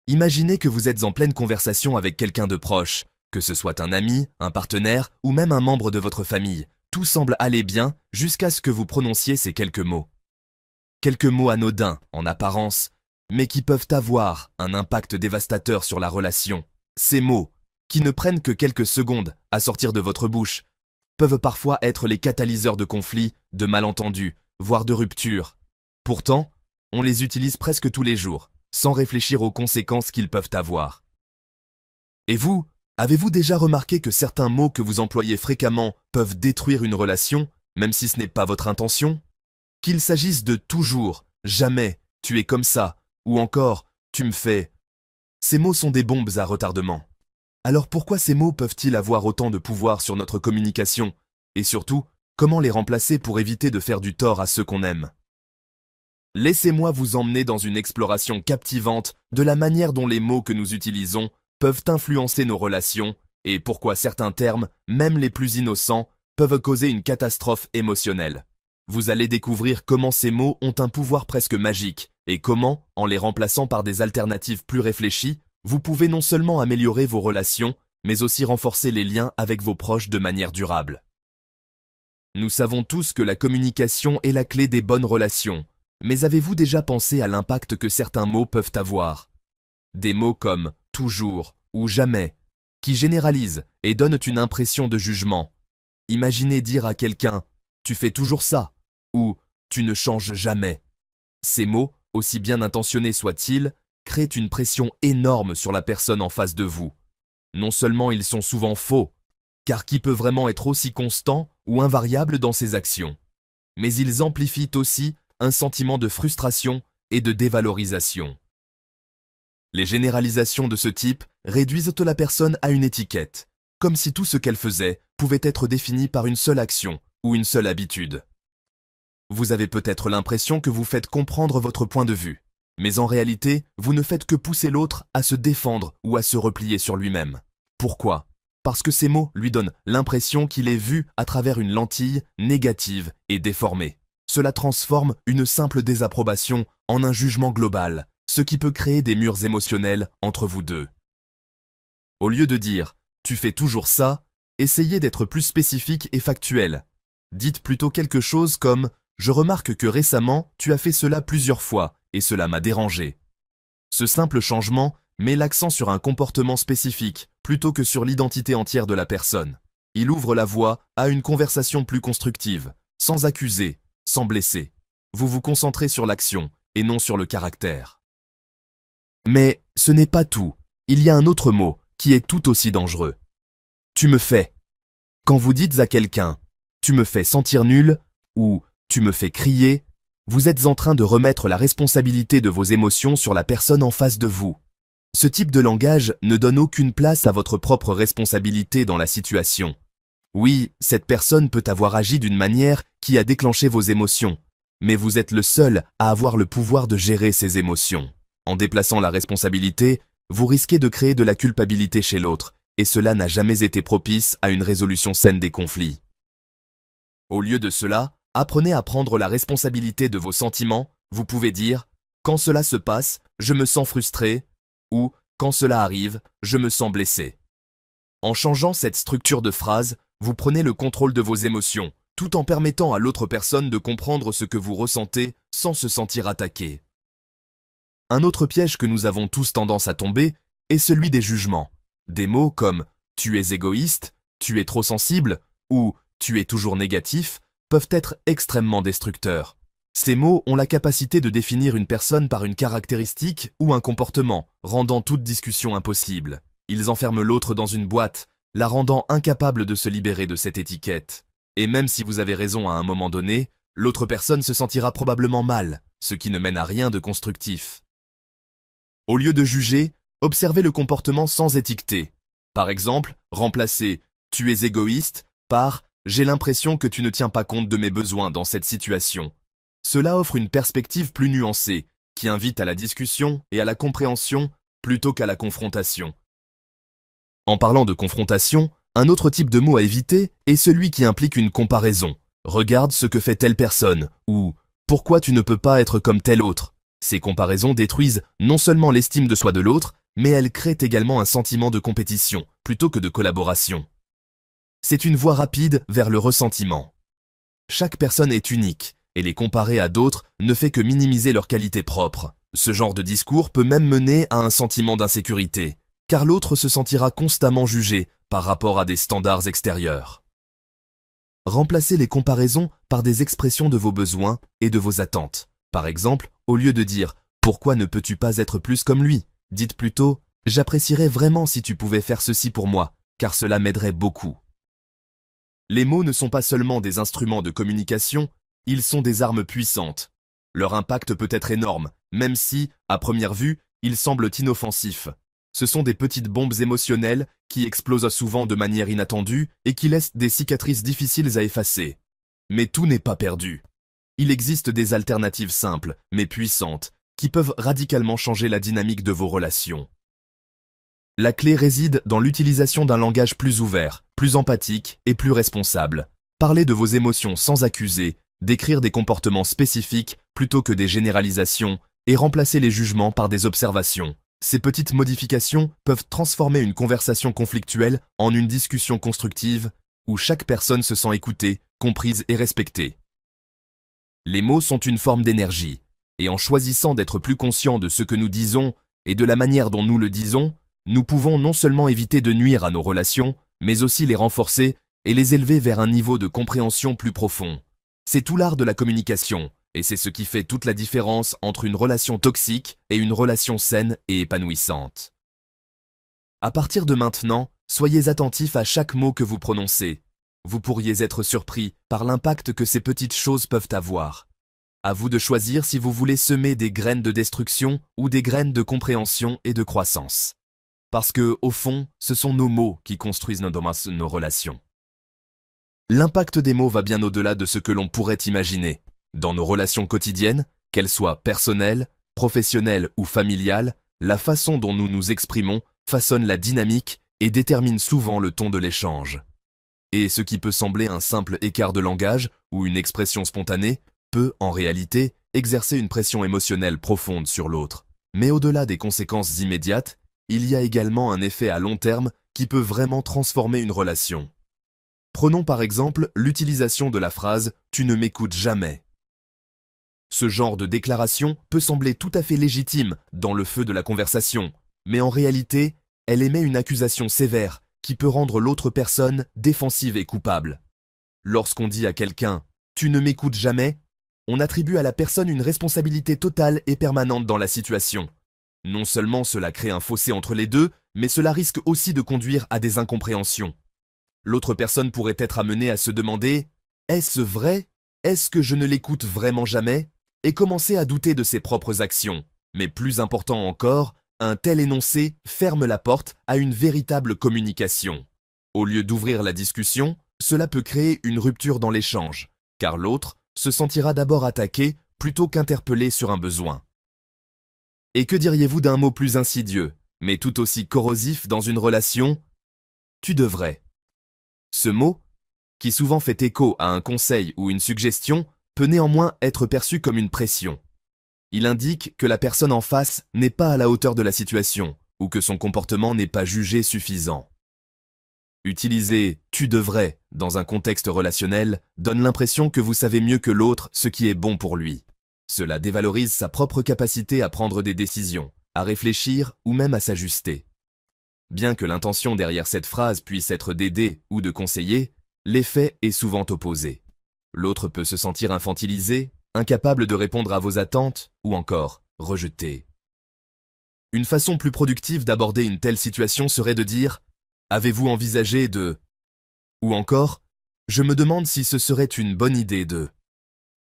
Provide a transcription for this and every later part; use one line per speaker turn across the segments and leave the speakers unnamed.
Imaginez que vous êtes en pleine conversation avec quelqu'un de proche, que ce soit un ami, un partenaire ou même un membre de votre famille. Tout semble aller bien jusqu'à ce que vous prononciez ces quelques mots. Quelques mots anodins en apparence, mais qui peuvent avoir un impact dévastateur sur la relation. Ces mots, qui ne prennent que quelques secondes à sortir de votre bouche, peuvent parfois être les catalyseurs de conflits, de malentendus, voire de ruptures. Pourtant, on les utilise presque tous les jours, sans réfléchir aux conséquences qu'ils peuvent avoir. Et vous, avez-vous déjà remarqué que certains mots que vous employez fréquemment peuvent détruire une relation, même si ce n'est pas votre intention? Qu'il s'agisse de toujours, jamais, tu es comme ça, ou encore, tu me fais. Ces mots sont des bombes à retardement. Alors pourquoi ces mots peuvent-ils avoir autant de pouvoir sur notre communication? Et surtout, comment les remplacer pour éviter de faire du tort à ceux qu'on aime? Laissez-moi vous emmener dans une exploration captivante de la manière dont les mots que nous utilisons peuvent influencer nos relations et pourquoi certains termes, même les plus innocents, peuvent causer une catastrophe émotionnelle. Vous allez découvrir comment ces mots ont un pouvoir presque magique et comment, en les remplaçant par des alternatives plus réfléchies, vous pouvez non seulement améliorer vos relations, mais aussi renforcer les liens avec vos proches de manière durable. Nous savons tous que la communication est la clé des bonnes relations, mais avez-vous déjà pensé à l'impact que certains mots peuvent avoir? Des mots comme « toujours » ou « jamais » qui généralisent et donnent une impression de jugement. Imaginez dire à quelqu'un « tu fais toujours ça » ou « tu ne changes jamais ». Ces mots, aussi bien intentionnés soient-ils, créent une pression énorme sur la personne en face de vous. Non seulement ils sont souvent faux, car qui peut vraiment être aussi constant ou invariable dans ses actions, mais ils amplifient aussi un sentiment de frustration et de dévalorisation. Les généralisations de ce type réduisent la personne à une étiquette, comme si tout ce qu'elle faisait pouvait être défini par une seule action ou une seule habitude. Vous avez peut-être l'impression que vous faites comprendre votre point de vue, mais en réalité, vous ne faites que pousser l'autre à se défendre ou à se replier sur lui-même. Pourquoi? Parce que ces mots lui donnent l'impression qu'il est vu à travers une lentille négative et déformée. Cela transforme une simple désapprobation en un jugement global, ce qui peut créer des murs émotionnels entre vous deux. Au lieu de dire « tu fais toujours ça », essayez d'être plus spécifique et factuel. Dites plutôt quelque chose comme « je remarque que récemment, tu as fait cela plusieurs fois et cela m'a dérangé ». Ce simple changement met l'accent sur un comportement spécifique plutôt que sur l'identité entière de la personne. Il ouvre la voie à une conversation plus constructive, sans accuser, sans blesser. Vous vous concentrez sur l'action et non sur le caractère. Mais ce n'est pas tout. Il y a un autre mot qui est tout aussi dangereux. Tu me fais. Quand vous dites à quelqu'un « tu me fais sentir nul » ou « tu me fais crier », vous êtes en train de remettre la responsabilité de vos émotions sur la personne en face de vous. Ce type de langage ne donne aucune place à votre propre responsabilité dans la situation. Oui, cette personne peut avoir agi d'une manière qui a déclenché vos émotions, mais vous êtes le seul à avoir le pouvoir de gérer ces émotions. En déplaçant la responsabilité, vous risquez de créer de la culpabilité chez l'autre, et cela n'a jamais été propice à une résolution saine des conflits. Au lieu de cela, apprenez à prendre la responsabilité de vos sentiments. Vous pouvez dire « quand cela se passe, je me sens frustré » ou « quand cela arrive, je me sens blessé ». En changeant cette structure de phrase, vous prenez le contrôle de vos émotions, tout en permettant à l'autre personne de comprendre ce que vous ressentez sans se sentir attaqué. Un autre piège que nous avons tous tendance à tomber est celui des jugements. Des mots comme « tu es égoïste »,« tu es trop sensible » ou « tu es toujours négatif » peuvent être extrêmement destructeurs. Ces mots ont la capacité de définir une personne par une caractéristique ou un comportement, rendant toute discussion impossible. Ils enferment l'autre dans une boîte, la rendant incapable de se libérer de cette étiquette. Et même si vous avez raison à un moment donné, l'autre personne se sentira probablement mal, ce qui ne mène à rien de constructif. Au lieu de juger, observez le comportement sans étiqueter. Par exemple, remplacez « tu es égoïste » par « j'ai l'impression que tu ne tiens pas compte de mes besoins dans cette situation ». Cela offre une perspective plus nuancée, qui invite à la discussion et à la compréhension plutôt qu'à la confrontation. En parlant de confrontation, un autre type de mot à éviter est celui qui implique une comparaison. Regarde ce que fait telle personne ou Pourquoi tu ne peux pas être comme tel autre? Ces comparaisons détruisent non seulement l'estime de soi de l'autre, mais elles créent également un sentiment de compétition, plutôt que de collaboration. C'est une voie rapide vers le ressentiment. Chaque personne est unique, et les comparer à d'autres ne fait que minimiser leurs qualités propres. Ce genre de discours peut même mener à un sentiment d'insécurité, car l'autre se sentira constamment jugé par rapport à des standards extérieurs. Remplacez les comparaisons par des expressions de vos besoins et de vos attentes. Par exemple, au lieu de dire « Pourquoi ne peux-tu pas être plus comme lui ?» dites plutôt « J'apprécierais vraiment si tu pouvais faire ceci pour moi, car cela m'aiderait beaucoup. » Les mots ne sont pas seulement des instruments de communication, ils sont des armes puissantes. Leur impact peut être énorme, même si, à première vue, ils semblent inoffensifs. Ce sont des petites bombes émotionnelles qui explosent souvent de manière inattendue et qui laissent des cicatrices difficiles à effacer. Mais tout n'est pas perdu. Il existe des alternatives simples, mais puissantes, qui peuvent radicalement changer la dynamique de vos relations. La clé réside dans l'utilisation d'un langage plus ouvert, plus empathique et plus responsable. Parler de vos émotions sans accuser, décrire des comportements spécifiques plutôt que des généralisations et remplacer les jugements par des observations. Ces petites modifications peuvent transformer une conversation conflictuelle en une discussion constructive où chaque personne se sent écoutée, comprise et respectée. Les mots sont une forme d'énergie, et en choisissant d'être plus conscients de ce que nous disons et de la manière dont nous le disons, nous pouvons non seulement éviter de nuire à nos relations, mais aussi les renforcer et les élever vers un niveau de compréhension plus profond. C'est tout l'art de la communication, et c'est ce qui fait toute la différence entre une relation toxique et une relation saine et épanouissante. À partir de maintenant, soyez attentifs à chaque mot que vous prononcez. Vous pourriez être surpris par l'impact que ces petites choses peuvent avoir. À vous de choisir si vous voulez semer des graines de destruction ou des graines de compréhension et de croissance. Parce que, au fond, ce sont nos mots qui construisent nos relations. L'impact des mots va bien au-delà de ce que l'on pourrait imaginer. Dans nos relations quotidiennes, qu'elles soient personnelles, professionnelles ou familiales, la façon dont nous nous exprimons façonne la dynamique et détermine souvent le ton de l'échange. Et ce qui peut sembler un simple écart de langage ou une expression spontanée peut, en réalité, exercer une pression émotionnelle profonde sur l'autre. Mais au-delà des conséquences immédiates, il y a également un effet à long terme qui peut vraiment transformer une relation. Prenons par exemple l'utilisation de la phrase « tu ne m'écoutes jamais ». Ce genre de déclaration peut sembler tout à fait légitime dans le feu de la conversation, mais en réalité, elle émet une accusation sévère qui peut rendre l'autre personne défensive et coupable. Lorsqu'on dit à quelqu'un « tu ne m'écoutes jamais », on attribue à la personne une responsabilité totale et permanente dans la situation. Non seulement cela crée un fossé entre les deux, mais cela risque aussi de conduire à des incompréhensions. L'autre personne pourrait être amenée à se demander « Est-ce vrai? Est-ce que je ne l'écoute vraiment jamais ?» et commencer à douter de ses propres actions. Mais plus important encore, un tel énoncé ferme la porte à une véritable communication. Au lieu d'ouvrir la discussion, cela peut créer une rupture dans l'échange, car l'autre se sentira d'abord attaqué plutôt qu'interpellé sur un besoin. Et que diriez-vous d'un mot plus insidieux, mais tout aussi corrosif dans une relation? Tu devrais. Ce mot, qui souvent fait écho à un conseil ou une suggestion, peut néanmoins être perçu comme une pression. Il indique que la personne en face n'est pas à la hauteur de la situation, ou que son comportement n'est pas jugé suffisant. Utiliser « tu devrais » dans un contexte relationnel donne l'impression que vous savez mieux que l'autre ce qui est bon pour lui. Cela dévalorise sa propre capacité à prendre des décisions, à réfléchir ou même à s'ajuster. Bien que l'intention derrière cette phrase puisse être d'aider ou de conseiller, l'effet est souvent opposé. L'autre peut se sentir infantilisé, incapable de répondre à vos attentes ou encore rejeté. Une façon plus productive d'aborder une telle situation serait de dire « Avez-vous envisagé de… » ou encore « Je me demande si ce serait une bonne idée de… »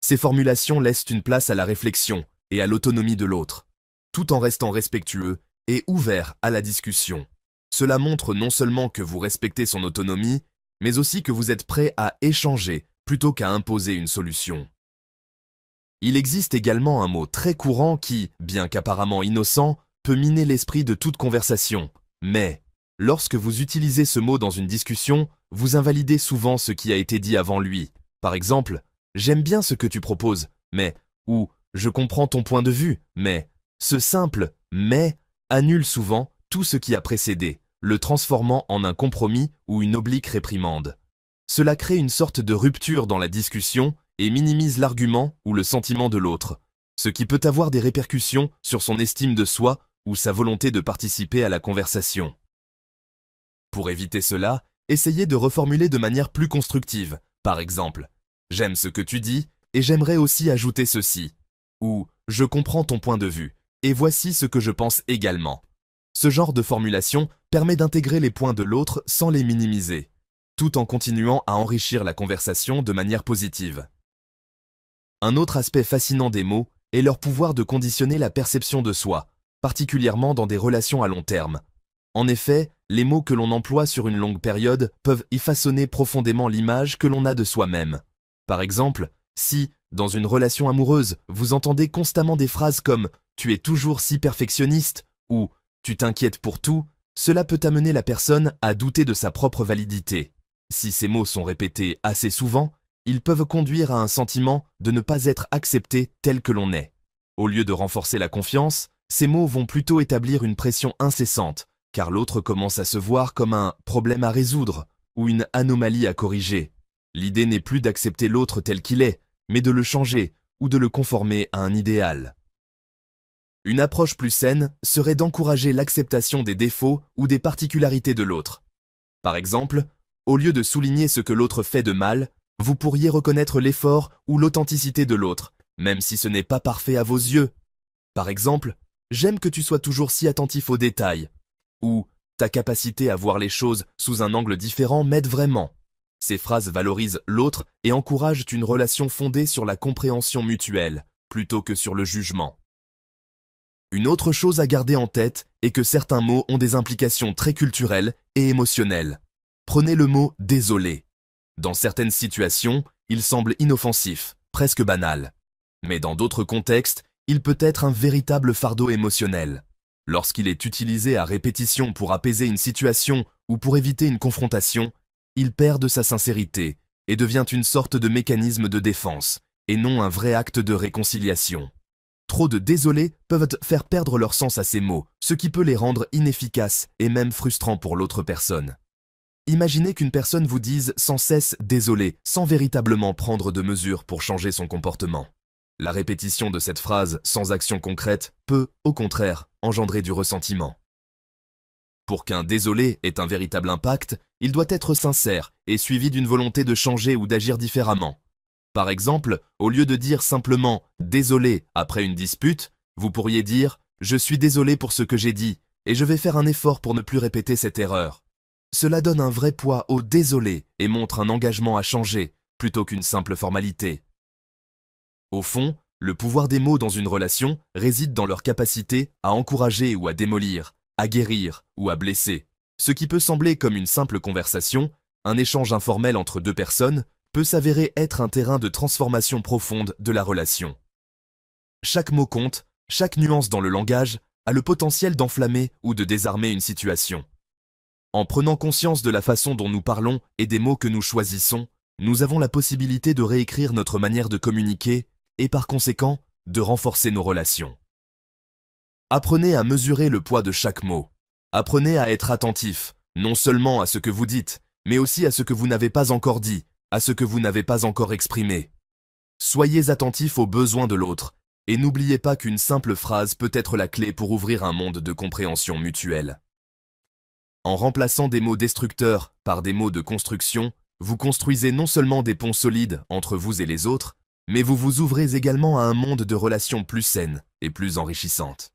Ces formulations laissent une place à la réflexion et à l'autonomie de l'autre, tout en restant respectueux et ouvert à la discussion. Cela montre non seulement que vous respectez son autonomie, mais aussi que vous êtes prêt à échanger plutôt qu'à imposer une solution. Il existe également un mot très courant qui, bien qu'apparemment innocent, peut miner l'esprit de toute conversation. Mais, lorsque vous utilisez ce mot dans une discussion, vous invalidez souvent ce qui a été dit avant lui. Par exemple, « J'aime bien ce que tu proposes, mais ou « je comprends ton point de vue, mais ». Ce simple « mais » annule souvent tout ce qui a précédé, le transformant en un compromis ou une oblique réprimande. Cela crée une sorte de rupture dans la discussion et minimise l'argument ou le sentiment de l'autre, ce qui peut avoir des répercussions sur son estime de soi ou sa volonté de participer à la conversation. Pour éviter cela, essayez de reformuler de manière plus constructive. Par exemple, « J'aime ce que tu dis et j'aimerais aussi ajouter ceci » ou « Je comprends ton point de vue et voici ce que je pense également ». Ce genre de formulation permet d'intégrer les points de l'autre sans les minimiser, tout en continuant à enrichir la conversation de manière positive. Un autre aspect fascinant des mots est leur pouvoir de conditionner la perception de soi, particulièrement dans des relations à long terme. En effet, les mots que l'on emploie sur une longue période peuvent y façonner profondément l'image que l'on a de soi-même. Par exemple, si, dans une relation amoureuse, vous entendez constamment des phrases comme « tu es toujours si perfectionniste » ou « tu t'inquiètes pour tout », cela peut amener la personne à douter de sa propre validité. Si ces mots sont répétés assez souvent, ils peuvent conduire à un sentiment de ne pas être accepté tel que l'on est. Au lieu de renforcer la confiance, ces mots vont plutôt établir une pression incessante, car l'autre commence à se voir comme un problème à résoudre ou une anomalie à corriger. L'idée n'est plus d'accepter l'autre tel qu'il est, mais de le changer ou de le conformer à un idéal. Une approche plus saine serait d'encourager l'acceptation des défauts ou des particularités de l'autre. Par exemple, au lieu de souligner ce que l'autre fait de mal, vous pourriez reconnaître l'effort ou l'authenticité de l'autre, même si ce n'est pas parfait à vos yeux. Par exemple, « J'aime que tu sois toujours si attentif aux détails » ou « Ta capacité à voir les choses sous un angle différent m'aide vraiment ». Ces phrases valorisent l'autre et encouragent une relation fondée sur la compréhension mutuelle, plutôt que sur le jugement. Une autre chose à garder en tête est que certains mots ont des implications très culturelles et émotionnelles. Prenez le mot « désolé ». Dans certaines situations, il semble inoffensif, presque banal. Mais dans d'autres contextes, il peut être un véritable fardeau émotionnel. Lorsqu'il est utilisé à répétition pour apaiser une situation ou pour éviter une confrontation, il perd de sa sincérité et devient une sorte de mécanisme de défense, et non un vrai acte de réconciliation. Trop de désolés peuvent faire perdre leur sens à ces mots, ce qui peut les rendre inefficaces et même frustrants pour l'autre personne. Imaginez qu'une personne vous dise sans cesse « désolé » sans véritablement prendre de mesures pour changer son comportement. La répétition de cette phrase sans action concrète peut, au contraire, engendrer du ressentiment. Pour qu'un désolé ait un véritable impact, il doit être sincère et suivi d'une volonté de changer ou d'agir différemment. Par exemple, au lieu de dire simplement « désolé » après une dispute, vous pourriez dire « je suis désolé pour ce que j'ai dit et je vais faire un effort pour ne plus répéter cette erreur ». Cela donne un vrai poids au « désolé » et montre un engagement à changer, plutôt qu'une simple formalité. Au fond, le pouvoir des mots dans une relation réside dans leur capacité à encourager ou à démolir, à guérir ou à blesser. Ce qui peut sembler comme une simple conversation, un échange informel entre deux personnes, peut s'avérer être un terrain de transformation profonde de la relation. Chaque mot compte, chaque nuance dans le langage a le potentiel d'enflammer ou de désarmer une situation. En prenant conscience de la façon dont nous parlons et des mots que nous choisissons, nous avons la possibilité de réécrire notre manière de communiquer et par conséquent, de renforcer nos relations. Apprenez à mesurer le poids de chaque mot. Apprenez à être attentif, non seulement à ce que vous dites, mais aussi à ce que vous n'avez pas encore dit, à ce que vous n'avez pas encore exprimé. Soyez attentif aux besoins de l'autre, et n'oubliez pas qu'une simple phrase peut être la clé pour ouvrir un monde de compréhension mutuelle. En remplaçant des mots destructeurs par des mots de construction, vous construisez non seulement des ponts solides entre vous et les autres, mais vous vous ouvrez également à un monde de relations plus saines et plus enrichissantes.